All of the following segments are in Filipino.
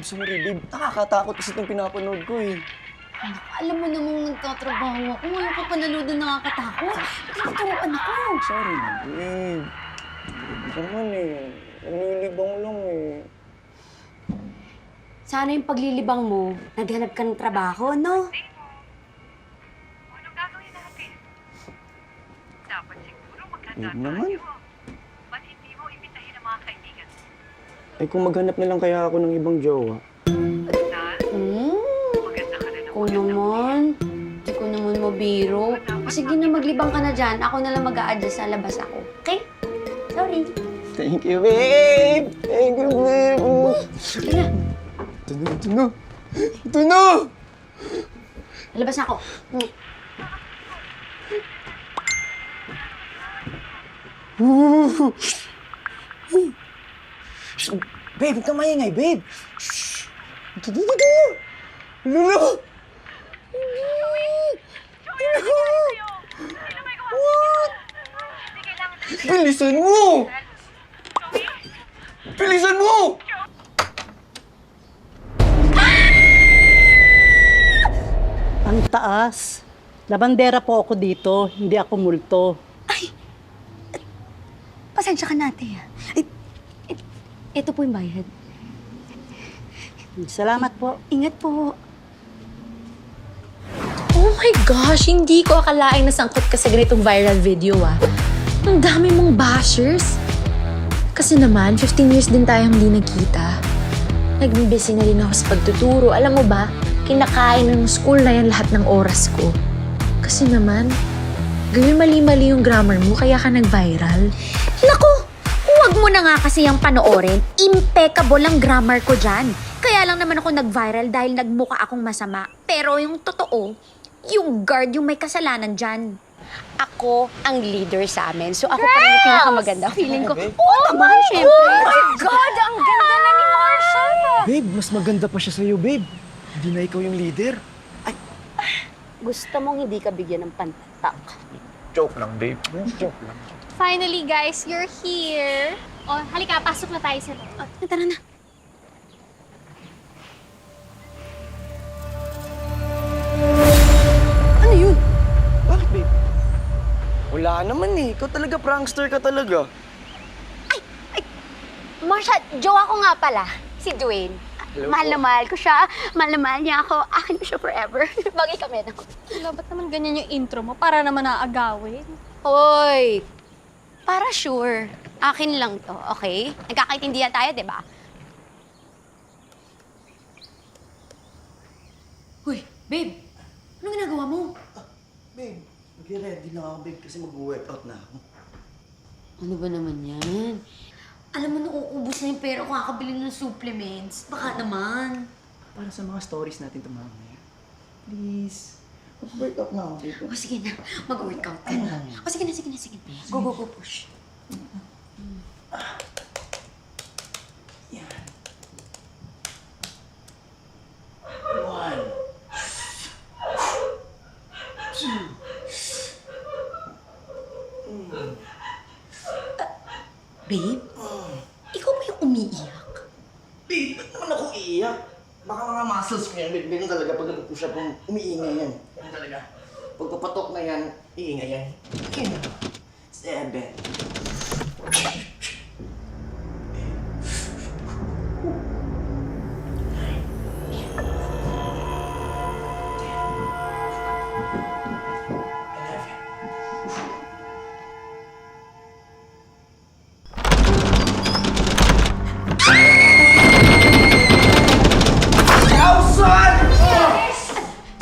sorry, babe. Nakakatakot kasi itong pinapanood ko eh. Alam mo namang nagtatrabaho ako. Ngayon ka pananood na nakakatakot. Tinaturuan ako. Sorry na, babe. Ito naman eh. Nililibang lang eh. Sana yung paglilibang mo, naghanap ka ng trabaho, no? Anong gagawin natin? Dapat siguro maghanda Babe naman. tayo. Ba't hindi mo imbitahin ang mga kaibigan mo? Eh kung maghanap na lang kaya ako ng ibang jowa. Dahil maganda ka na ng Ako naman. Hindi ko naman mabiro. Sige na, maglibang ka na dyan. Ako na lang mag-a-adjust sa labas ako. Okay? Sorry. Thank you, babe! Thank you, babe! Sige na. Ito na, ito na! Ito na! Labas ako. Shh, babe, huwag kang maingay, babe! Shh! Ito na, ito na! Lula! What? Bilisan mo! Bilisan mo! Ang taas. Labandera po ako dito, hindi ako multo. Pasensya ka natin. Ito po yung bayad. Salamat po. Ingat po. Oh my gosh, hindi ko akalaing nasangkot ka sa ganitong viral video Ang dami mong bashers. Kasi naman, 15 years din tayo hindi nagkita. Nag-busy na rin ako sa pagtuturo. Alam mo ba, kinakain ng school na yan lahat ng oras ko. Kasi naman, gawin mali-mali yung grammar mo, kaya ka nag-viral. Naku! Huwag mo na nga kasi yung panoorin. Impeccable ang grammar ko dyan. Kaya lang naman ako nag-viral dahil nagmukha akong masama. Pero yung totoo, yung guard yung may kasalanan dyan. Ako ang leader sa amin. So ako pa rin yung pinakamaganda. Feeling ko, tama, syempre. Oh my God! Ang ganda na ni Marsha! Babe, mas maganda pa siya sa'yo, babe. Hindi na ikaw yung leader. Gusto mong hindi ka bigyan ng pantak. Joke lang, babe. Joke lang. Finally, guys, you're here. O, halika, pasok na tayo sa loob. Tara na. Ano yun? Bakit, babe? Wala naman eh. Ikaw talaga, prankster ka talaga. Marsha, jowa ko nga pala. Si Dwayne. Hello Mahal na po. mahal ko siya. Mahal na mahal niya ako. Akin ko siya forever. Bagay kami na. Wala, ba't naman ganyan yung intro mo? Para naman naagawin. Hoy! Para sure. Akin lang to, okay? Nagkakaintindihan tayo, di ba? Hoy, babe! Anong ginagawa mo? Babe, mag-ready lang ako, babe, kasi mag-workout na ako. Ano ba naman yan? Alam mo, nauubos na yung pera ko kakabili ng supplements. Baka naman. Para sa mga stories natin ito mamaya. Please. Mag-workout na ako, babe. O sige na, mag-workout ka na. O sige na, sige na, sige na. Go, go, go, push. Yan. One. Two. Babe, ikaw ba yung umiiyak? Babe, ba't naman ako iiyak? Baka mga muscles ko yan, babe. Ganyan talaga pag nag-push up, umiingay yan. Ganyan talaga. Pag papatok na yan, iingay yan. 7.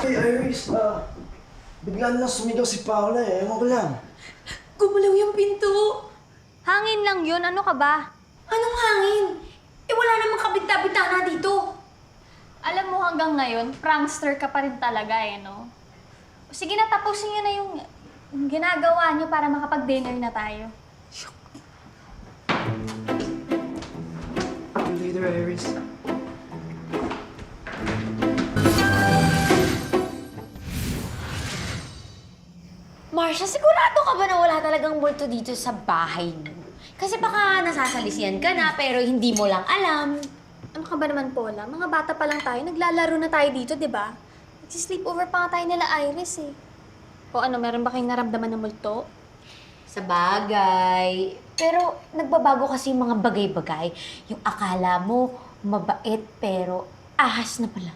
Hey, Iris, biglaan na sumigaw si Paula eh. Ewan ko lang. Gumalaw yung pinto. Hangin lang yun. Ano ka ba? Anong hangin? Eh wala namang kabita-bitana dito. Alam mo, hanggang ngayon, prankster ka pa rin talaga no? O, sige na, tapusin niyo na yung ginagawa niyo para makapag-dinner na tayo. See you later, Iris. Marsha, sigurado ka ba na wala talagang multo dito sa bahay mo? Kasi baka nasasalisihan ka na pero hindi mo lang alam. Ano ka ba naman, Paula? Mga bata pa lang tayo. Naglalaro na tayo dito, di ba? Nagsi-sleepover pa nga tayo nila Iris eh. O ano, meron ba kayong naramdaman ng multo? Sa bagay. Pero nagbabago kasi yung mga bagay-bagay. Yung akala mo mabait pero ahas na pala.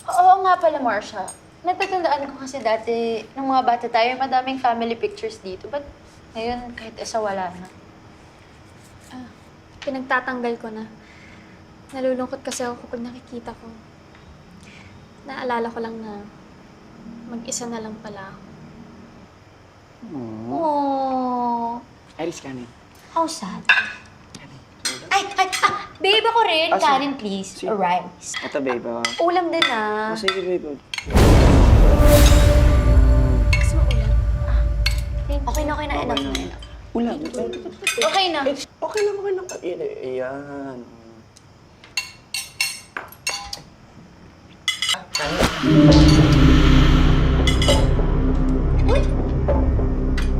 Oo nga pala, Marcia. Natatandaan ko kasi dati, nung mga bata tayo, madaming family pictures dito. But ngayon, kahit isa wala na. Pinagtatanggal ko na. Nalulungkot kasi ako kapag nakikita ko. Naalala ko lang na mag-isa na lang pala ako. Oh, Iris, kanin. how sad. Babe ako rin. Ah, sige. Kanin, please. Sige. Rice. Ito, babe. Ulam din ah. Sige, babe. Gusto mo ulam? Okay na, okay na. Enough Okay na, na. enough. Ulam. Okay na. Okay lang, okay lang. Ayan.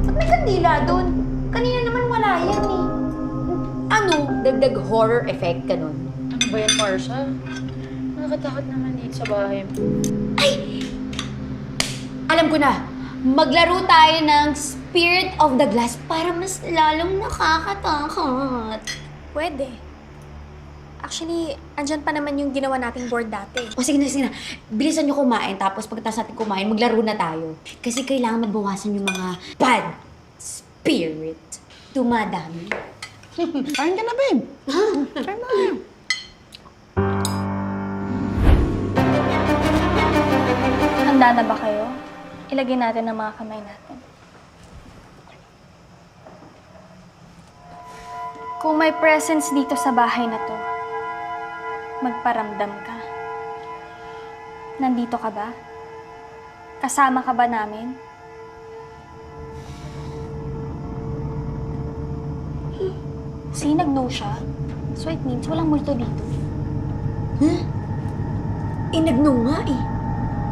Ba't may kandila doon? Kanina naman wala yan eh. Ano? Dagdag horror effect ka nun? Ano ba yan, Marcia? Nakakatakot naman dito sa bahay mo. Alam ko na. Maglaro tayo ng Spirit of the Glass para mas lalong nakakatakot. Pwede. Actually, andyan pa naman yung ginawa nating board dati. O sige na, sige na. Bilisan nyo kumain, tapos pagkatapos natin kumain, maglaro na tayo. Kasi kailangan mabawasan yung mga bad spirit. Dumadami. Kain ka na, babe. Kain na. Handa na ba kayo? Ilagay natin ang mga kamay natin. Kung may presence dito sa bahay na to, magparamdam ka. Nandito ka ba? Kasama ka ba namin? See, nag-no siya. So it means walang multo dito. Eh, nag-no nga eh.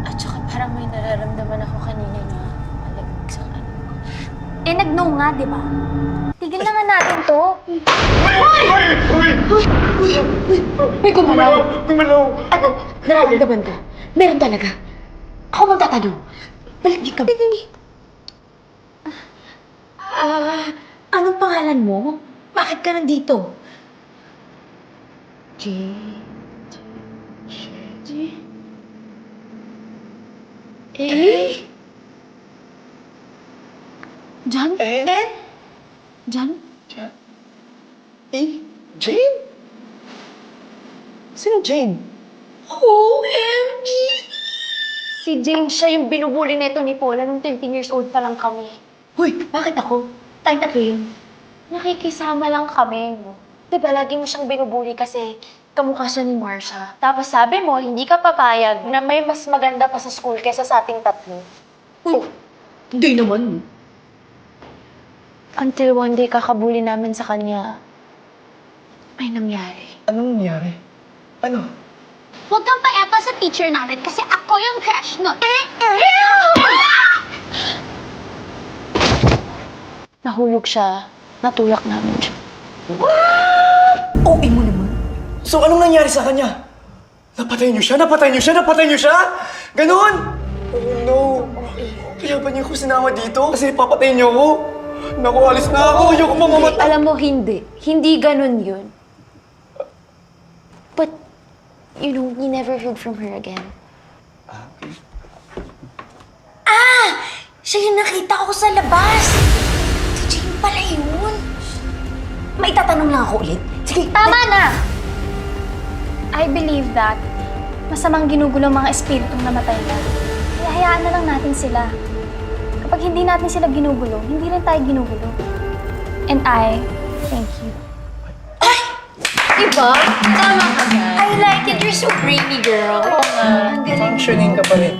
At saka parang may nararamdaman ako kanina na malamig sa kanan ko. Eh, nag-no nga, di ba? Tigil na nga natin to. May gumalaw. Ano? Nararamdaman ko. Meron talaga. Ako magtatanong. Balik ka. Anong pangalan mo? Bakit ka nandito? John? John? Jane? Sino Jane? OMG! Si Jane, siya yung binubuli nito ni Paula nung 13 years old pa lang kami. Hoy! Bakit ako? Tayong tatlo yun. Nakikisama lang kami. Diba, lagi mo siyang binubuli kasi kamukha siya ni Marcia. Tapos sabi mo, hindi ka papayag na may mas maganda pa sa school kesa sa ating tatlo. Hindi naman. Until one day kakabuli namin sa kanya, may nangyari. Anong nangyari? Ano? Huwag kang paepa sa teacher natin kasi ako yung crush nun. Nahulog siya. Natulak namin siya. OA mo naman. So, anong nangyari sa kanya? Napatay niyo siya? Napatay niyo siya? Napatay niyo siya? Ganon! Oh no! Kaya ba niyo ko sinama dito? Kasi papatay niyo ako? Naku, alis na ako! Ayoko mamamatay! Alam mo, hindi. Hindi ganun yun. But, you know, we never heard from her again. Okay. Siya yung nakita ko sa labas! Si Jane pala yun. May tatanong lang ako ulit. Sige, Tama na! I believe that masamang ginugulo ang mga espiritong namatay na. Kaya hayaan na lang natin sila. Kapag hindi natin sila ginugulo, hindi rin tayo ginugulo. And I thank you. Diba? Tama ka ba? I like it. You're so brainy, girl. Oo nga. Ang galing. Functioning ka pa rin.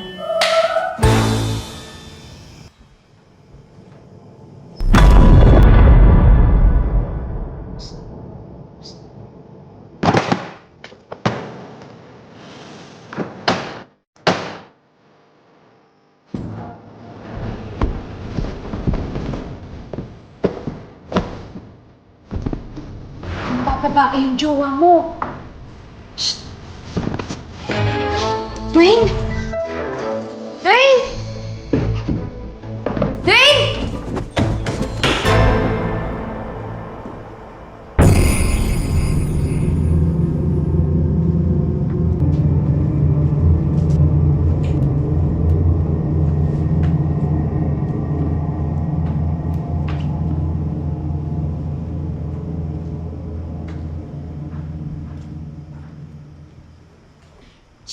babae yung jowa mo. Dwayne! Dwayne! Dwayne!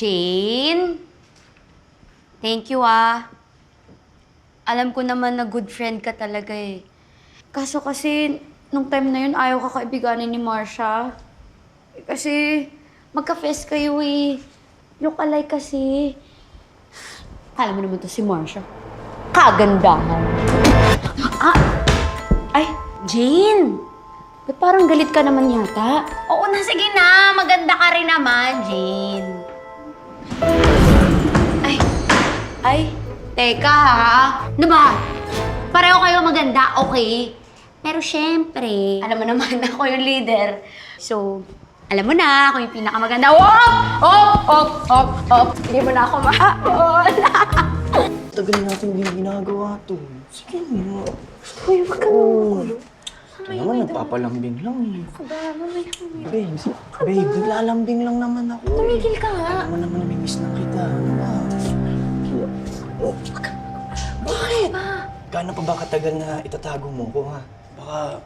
Jane? Thank you, ah. Alam ko naman na good friend ka talaga eh. Kaso kasi, nung time na yun, ayaw ka kaibiganin ni Marsha. Kasi, magka-fest kayo eh. Look-alike kasi. Alam mo naman to si Marsha. Kagandahan. Ah! Ay, Jane! Ba't parang galit ka naman yata? Oo na, sige na. Maganda ka rin naman, Jane. Ay, teka ha. Ano ba? Pareho kayo maganda, okay? Pero syempre, alam mo naman ako yung leader. So, alam mo na ako yung pinakamaganda. Hop! Hindi mo na ako Tagal natin din ginagawa to. Sige na. Uy, wag ka magulo. Ito naman, nagpapalambing lang eh. Babe, naglalambing lang naman ako. Tumigil ka nga. Alam mo naman, namimiss na kita. Ano ba? Bakit? Gaano pa ba katagal na itatago mo ko, ha? Baka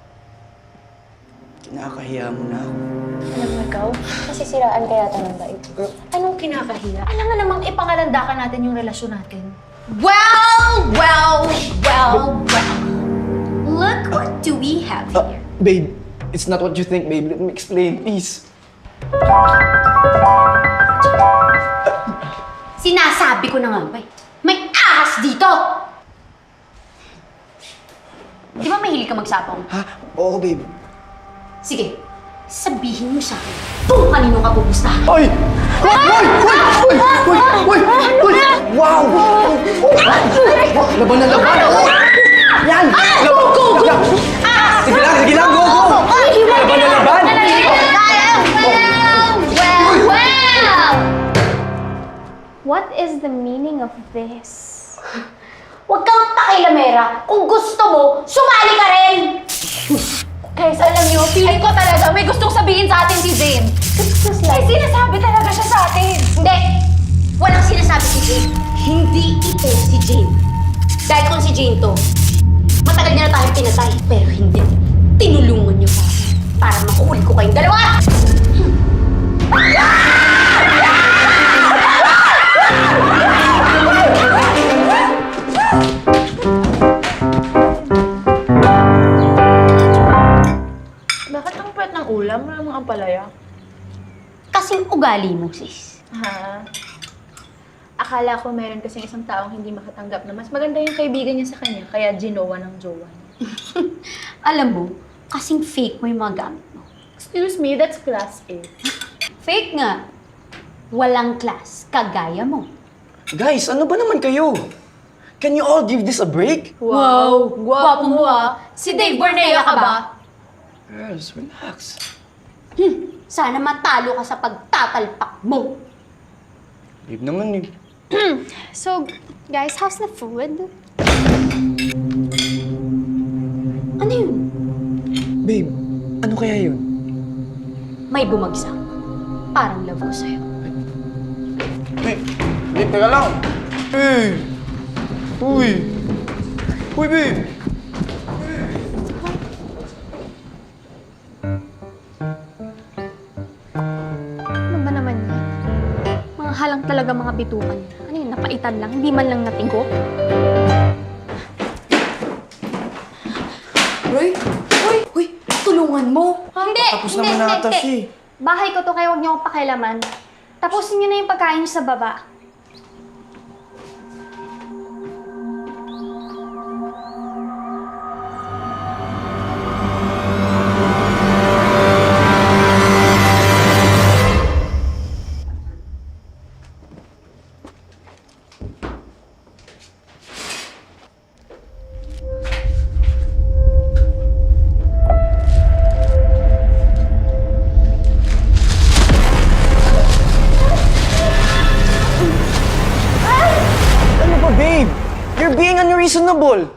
kinakahiya mo na ako. Alam mo ikaw, nasisiraan kaya ito ng bait. Anong kinakahiya? Alam nga namang ipangalandakan natin yung relasyon natin. Well! Look what do we have here. Babe, it's not what you think, babe. Let me explain, please. Sinasabi ko na nga ba eh. May ahas dito! Di ba mahilig ka magsapong? Ha? Oo, babe. Sige, sabihin mo sa akin kung kanino ka pupustahan. Ay! Wow! Laban na laban! Yan! Laban! Sige lang, go! Laban na laban! What is the meaning of this? Huwag kang pakilamera. Kung gusto mo, sumali ka rin! Guys, alam niyo, feeling ko talaga may gustong sabihin sa atin si Zane. May sinasabi talaga siya sa atin. Hindi! Walang sinasabi si Jane. Hindi ito si Jane. Dahil kung si Jane to, matagal niya na tayong pinatay. Pero hindi. Tinulungan niyo pa ako para makuhuli ko kayong dalawa! Bakit ang puwet ng ulam? Wala mong ampalaya. Kasing ugali mo, sis. Ha? Akala ko meron kasing isang taong hindi makatanggap na mas maganda yung kaibigan niya sa kanya, kaya ginawa ng jowa niya. Alam mo, kasing fake mo yung mga gamit mo. Excuse me, that's class A. Fake nga. Walang class, kagaya mo. Guys, ano ba naman kayo? Can you all give this a break? Wow! Gwapo mo ah! Si Dave Borneo ka ba? Girls, relax. Sana matalo ka sa pagtatalpak mo. Babe naman eh. So, guys, how's the food? Ano yun? Babe, ano kaya yun? May bumagsak. Parang love ko sa'yo. Babe, teka lang. Hey! Uy! Uy, babe! Ano ba naman yan? Mga halang talaga mga bitukan. Ano yun, napaitan lang? Hindi man lang natigo? Uy, tulungan mo. Hindi! Tapos naman na ata siya eh. Bahay ko to, kaya huwag niyo akong pakialaman. Tapusin niyo na yung pagkain niyo sa baba. reasonable.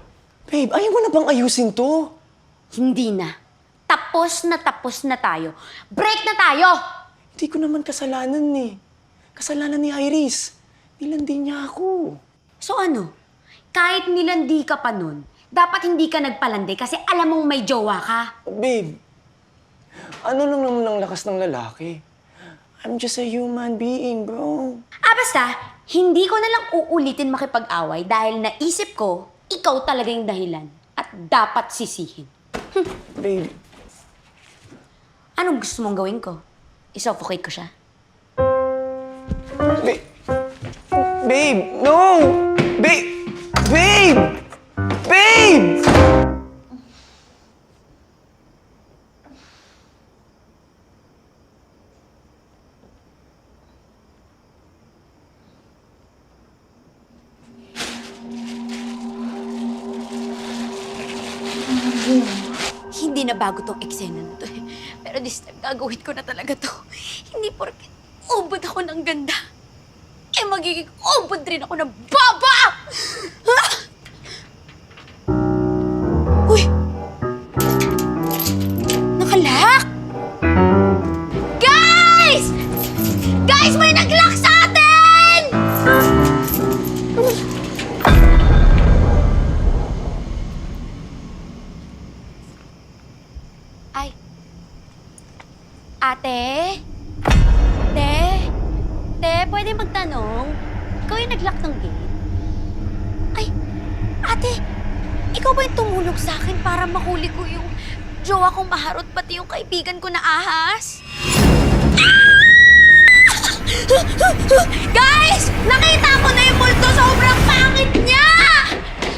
Babe, ayaw mo na bang ayusin to? Hindi na. Tapos na tayo. Break na tayo! Hindi ko naman kasalanan eh. Kasalanan ni Iris. Nilandi niya ako. So ano? Kahit nilandi ka pa nun, dapat hindi ka nagpalandi kasi alam mong may jowa ka. Babe, ano lang naman ang lakas ng lalaki? I'm just a human being, bro. Basta, hindi ko na lang uulitin makipag-away dahil naisip ko, ikaw talaga yung dahilan at dapat sisihin. Babe, Anong gusto mong gawin ko? I-suffocate ko siya? babe, no! Babe! Babe! Babe! Hindi na bago tong eksena na to eh. Pero this time, gagawin ko na talaga to. Hindi porket ubod ako ng ganda. Eh, magiging ubod rin ako ng baba! Ha? Uy! Nakalak! Guys! Guys, may nag-lock sa atin! Ay. Ate? Pwede magtanong? Ikaw yung nag-lock ng gate? Ay, ate, ikaw ba yung tumulog sa akin para mahuli ko yung jowa kong maharot pati yung kaibigan ko na ahas? Guys! Nakita ko na yung multo! Sobrang pangit niya!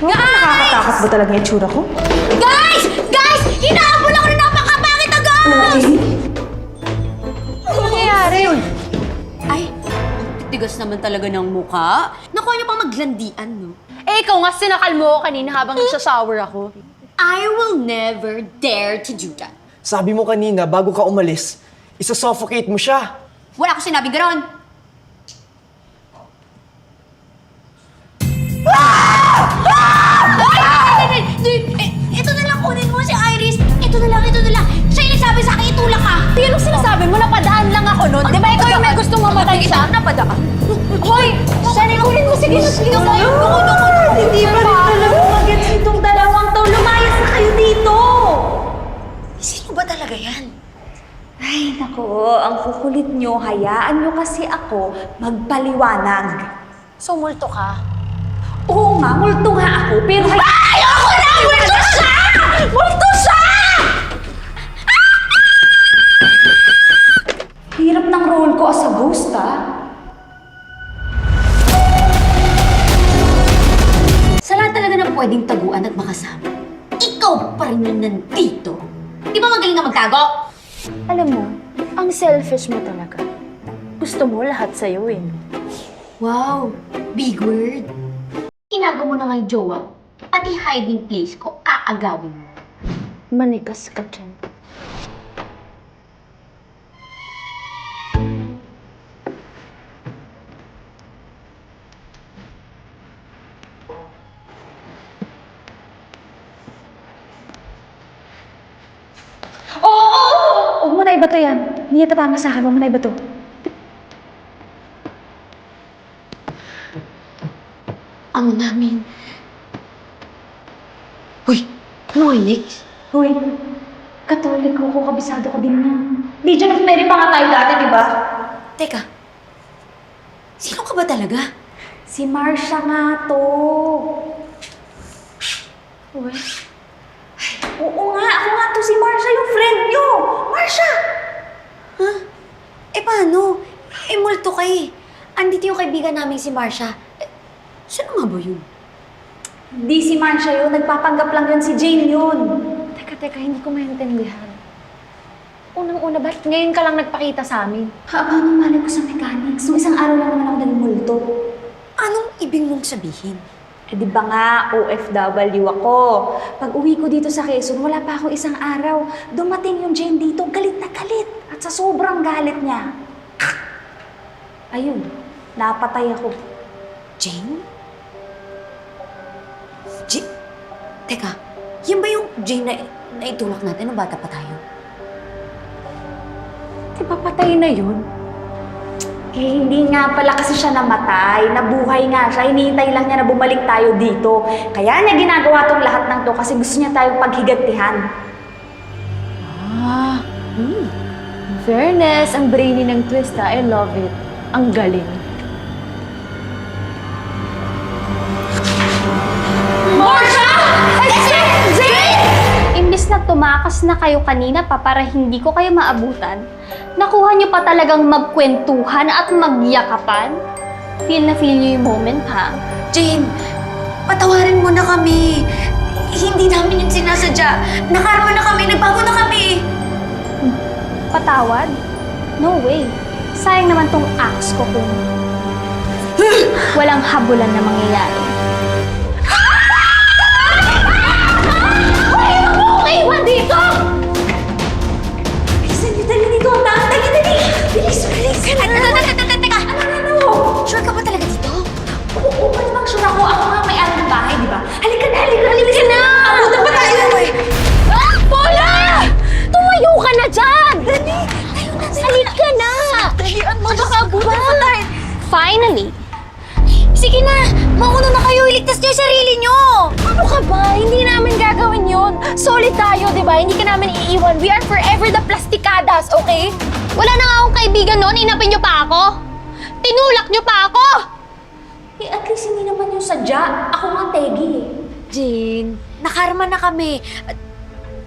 Nakakatakot ba talaga yung tsura ko? Guys! Guys! Hinahabol ako na napakapangit na guys! Ano nangyayari? Ay, tigas naman talaga ng mukha. Nakuha niyo pang maglandian, no? Eh, ikaw nga sinakal mo ako kanina habang nagsashower ako. I will never dare to do that. Sabi mo kanina, bago ka umalis, isa-suffocate mo siya. Wala ko sinabing gano'n. Ito na lang, kunin mo si Iris. Ito na lang. Siya yung nagsabi sa akin, itulak ka. Di, anong sinasabi mo? Napadaan lang ako nun. Di ba ikaw yung may gustong mamatay siya? Napadaan. Hoy! Sana kunin mo. Sige, sige. Hindi pa rin talaga mag-gets itong dalawang to. Lumayas na kayo dito! Sino ba talaga yan? Ay, nako, ang kukulit nyo. Hayaan nyo kasi ako magpaliwanag. So, multo ka? Oo nga, multo nga ako, pero... Ayoko na! Multo siya! Multo siya! Hirap ng role ko as a ghost, ah. Sa lahat talaga ng pwedeng taguan at makasama, ikaw pa rin yung nandito. Di ba magaling na magtago? Alam mo, ang selfish mo talaga. Gusto mo lahat sa'yo eh. Wow, big word. Inago mo na nga yung jowa, pati hiding place ko, aagawin mo. Manigas ka dyan. Huwag mo na iba to yan. Hindi ito tama sa akin. Huwag mo na iba to. Amo namin. Uy, ano Nick? Hoy, Katolik ko, kabisado ko din yan. Legion of Mary pa nga tayo dati, di ba? Teka, sino ka ba talaga? Si Marsha nga to. Uy. Oo nga, ako nga to si Marsha, yung friend nyo. Marsha! Ha? Eh paano? Eh multo ka eh. Andito yung kaibigan namin si Marsha. Sino nga ba yun? Hindi si Marsha yun, nagpapanggap lang yun si Jane yun. Teka, hindi ko maintindihan. Unang-una, bakit ngayon ka lang nagpakita sa amin? Paano malay ko sa mechanics? Nung isang araw lang naman ako naging multo. Anong ibig mong sabihin? Eh di ba nga, OFW ako. Pag uwi ko dito sa Quezon, wala pa ako isang araw. Dumating yung Jane dito, galit na galit. At sa sobrang galit niya, ayun, napatay ako. Jane? Teka, yan ba yung Jane na itulak natin nung bata pa tayo? Di ba patay na yun? Eh, hindi nga pala kasi siya namatay. Nabuhay nga siya. Hinihintay lang niya na bumalik tayo dito. Kaya niya ginagawa tong lahat ng to kasi gusto niya tayong paghigantihan. Fairness, ang brainy ng twist ha. I love it. Ang galing. Imbis na tumakas na kayo kanina pa para hindi ko kayo maabutan, nakuha niyo pa talagang magkwentuhan at magyakapan? Feel na feel niyo yung moment, ha? Jane, patawarin mo na kami. Hindi namin yung sinasadya. Nakarma na kami, nagbago na kami. Patawad? No way. Sayang naman tong axe ko kung walang habulan na mangyayari. Iwan dito! Bilisan niyo, dali dito. Dali! Bilis! Teka! Sure ka ba talaga dito? Oo, malamang sure ako. Ako nga may-ari ng bahay, di ba? Halika na! Abutan pa tayo! Paula! Tumayo ka na dyan! Halika na! Dalian mo, baka abutan pa tayo. Finally! Sige na! Mauna na kayo! Iligtas niyo yung sarili niyo! Ano ka ba? Hindi namin gagawin yun. Solid tayo, di ba? Hindi ka namin iiwan. We are forever the plastikadas, okay? Wala na nga akong kaibigan noon, inapin niyo pa ako! Tinulak niyo pa ako! Eh, at least hindi naman yung sadya. Ako nga tegi eh. Jane, nakarma na kami.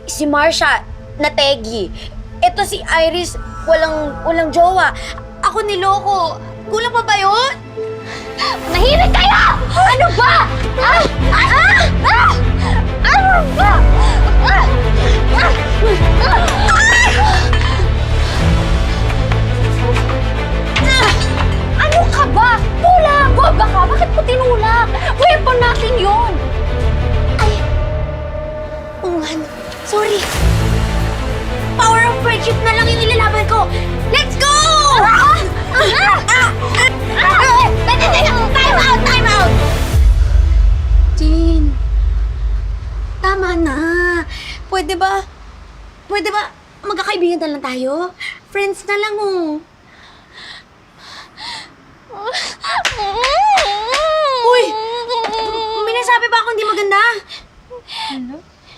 Si Marsha, nategi. Ito si Iris, walang jowa. Ako niloko. Kulang pa ba yun? Nahilig kayo! Ano ba? Ano ba? Ano ka ba? Tulak! Boba ka? Bakit mo tinulak? Weapon natin yun! Ungan, sorry. Power of friendship na lang yung ilalaban ko. Let's go! Time out! Jane, tama na. Pwede ba magkakaibigan na lang tayo? Friends na lang, oh. Uy! May nasabi ba akong di maganda?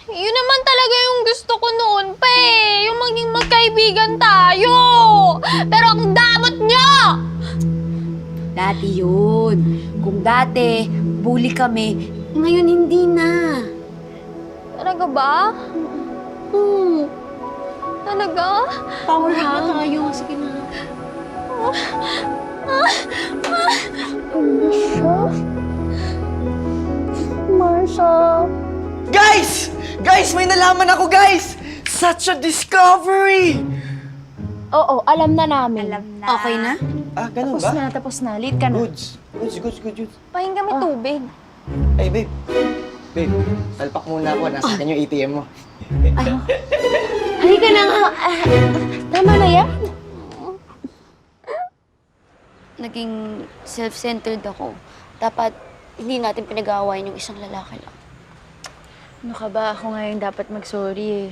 Yun naman talaga yung gusto ko noon pa eh. Yung maging magkaibigan tayo. Pero ang damot nyo! Dati yun. Kung dati, bully kami, ngayon hindi na. Talaga ba? Talaga? Power ha? Tayo. Sige na. Marsha? Guys! Guys, may nalaman ako, guys! Such a discovery! Oo, alam na namin. Okay na? Ah, ganun ba? Tapos na. Late ka na. Goods. Goods. Pahinga may tubig. Ay, babe. Babe, salpak muna ako. Nasa akin yung ATM mo. Halika na nga. Tama na yan. Naging self-centered ako. Dapat hindi natin pinag-aawayan yung isang lalaki lang. Ano ka ba? Ako ngayon dapat mag-sorry eh.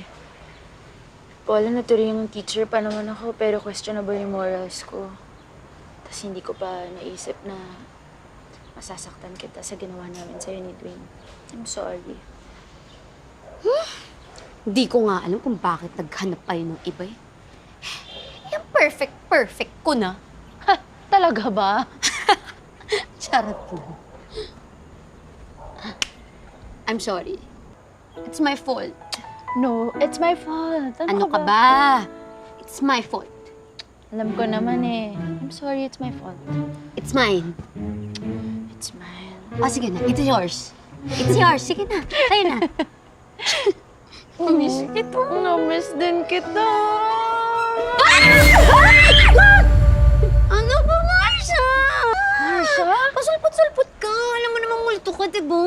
Paula, natuloy yung teacher pa naman ako, pero questionable yung morals ko. Tapos hindi ko pa naisip na masasaktan kita sa ginawa namin sa'yo ni Dwayne. I'm sorry. Hindi ko nga alam kung bakit naghanap kayo ng iba eh. Yung perfect ko na. Talaga ba? Charot lang. I'm sorry. It's my fault. No, it's my fault. Ano ka ba? It's my fault. Alam ko naman eh. I'm sorry, it's my fault. It's mine. It's mine. Oh, sige na. It's yours. It's yours. Sige na. Sa'yo na. Miss kita. Na-miss din kita. Ano ba, Marsha? Marsha? Pasulpot-sulpot ka. Alam mo namang multo ka, diba?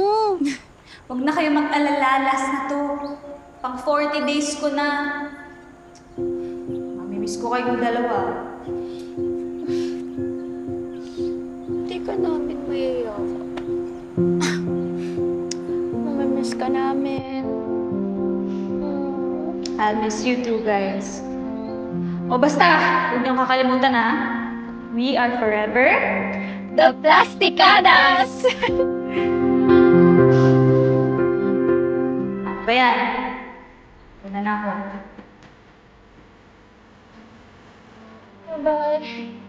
Huwag na kayo mag-alala. Last na to. Pang 40 days ko na. Mamimiss ko kayong dalawa. Hindi ka namin mayayaka. ka namin. I'll miss you too, guys. O basta, huwag niyong kakalimutan ha. We are forever the Plasticadas! Ba yan? Una na ako. Bye-bye.